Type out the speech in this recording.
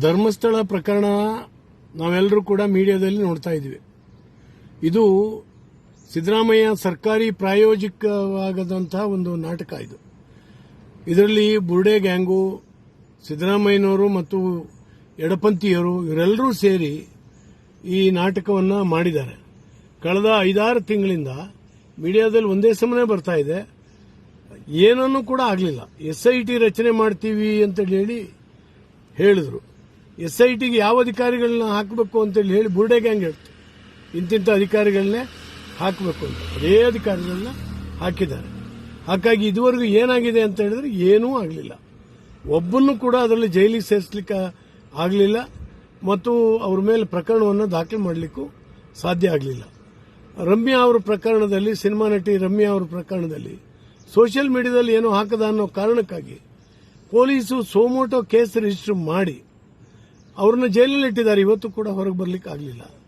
ಧರ್ಮಸ್ಥಳ ಪ್ರಕರಣ ನಾವೆಲ್ಲರೂ ಕೂಡ ಮೀಡಿಯಾದಲ್ಲಿ ನೋಡ್ತಾ ಇದ್ವಿ. ಇದು ಸಿದ್ದರಾಮಯ್ಯ ಸರ್ಕಾರಿ ಪ್ರಾಯೋಜಿಕವಾಗದಂತಹ ಒಂದು ನಾಟಕ. ಇದರಲ್ಲಿ ಬುರ್ಡೆ ಗ್ಯಾಂಗು, ಸಿದ್ದರಾಮಯ್ಯನವರು ಮತ್ತು ಎಡಪಂಥೀಯರು ಇವರೆಲ್ಲರೂ ಸೇರಿ ಈ ನಾಟಕವನ್ನು ಮಾಡಿದ್ದಾರೆ. ಕಳೆದ 5-6 ತಿಂಗಳಿಂದ ಮೀಡಿಯಾದಲ್ಲಿ ಒಂದೇ ಸಮನೆ ಬರ್ತಾ ಇದೆ. ಏನನ್ನೂ ಕೂಡ ಆಗಲಿಲ್ಲ. SIT ರಚನೆ ಮಾಡ್ತೀವಿ ಅಂತ ಹೇಳಿದ್ರು. SITಗೆ ಯಾವ ಅಧಿಕಾರಿಗಳನ್ನ ಹಾಕಬೇಕು ಅಂತೇಳಿ ಹೇಳಿ ಬುರ್ಡೆ ಗ್ಯಾಂಗ್ ಹೇಳ್ತು, ಇಂತಿಂಥ ಅಧಿಕಾರಿಗಳನ್ನೇ ಹಾಕಬೇಕು ಅಂತ. ಅದೇ ಅಧಿಕಾರಿಗಳನ್ನ ಹಾಕಿದ್ದಾರೆ. ಹಾಗಾಗಿ ಇದುವರೆಗೂ ಏನಾಗಿದೆ ಅಂತ ಹೇಳಿದ್ರೆ ಏನೂ ಆಗಲಿಲ್ಲ. ಒಬ್ಬನ್ನು ಕೂಡ ಅದರಲ್ಲಿ ಜೈಲಿಗೆ ಸೇರಿಸಲಿಕ್ಕೆ ಆಗಲಿಲ್ಲ ಮತ್ತು ಅವ್ರ ಮೇಲೆ ಪ್ರಕರಣವನ್ನು ದಾಖಲೆ ಮಾಡಲಿಕ್ಕೂ ಸಾಧ್ಯ ಆಗಲಿಲ್ಲ. ರಮ್ಯಾ ಅವರ ಪ್ರಕರಣದಲ್ಲಿ, ಸಿನಿಮಾ ನಟಿ ರಮ್ಯಾ ಅವರ ಪ್ರಕರಣದಲ್ಲಿ ಸೋಷಿಯಲ್ ಮೀಡಿಯಾದಲ್ಲಿ ಏನೋ ಹಾಕದ ಅನ್ನೋ ಕಾರಣಕ್ಕಾಗಿ ಪೊಲೀಸು ಸೋಮೋಟೋ ಕೇಸ್ ರಿಜಿಸ್ಟರ್ ಮಾಡಿ ಅವ್ರನ್ನ ಜೈಲಿನಲ್ಲಿ ಇಟ್ಟಿದ್ದಾರೆ. ಇವತ್ತು ಕೂಡ ಹೊರಗೆ ಬರಲಿಕ್ಕೆ ಆಗಲಿಲ್ಲ.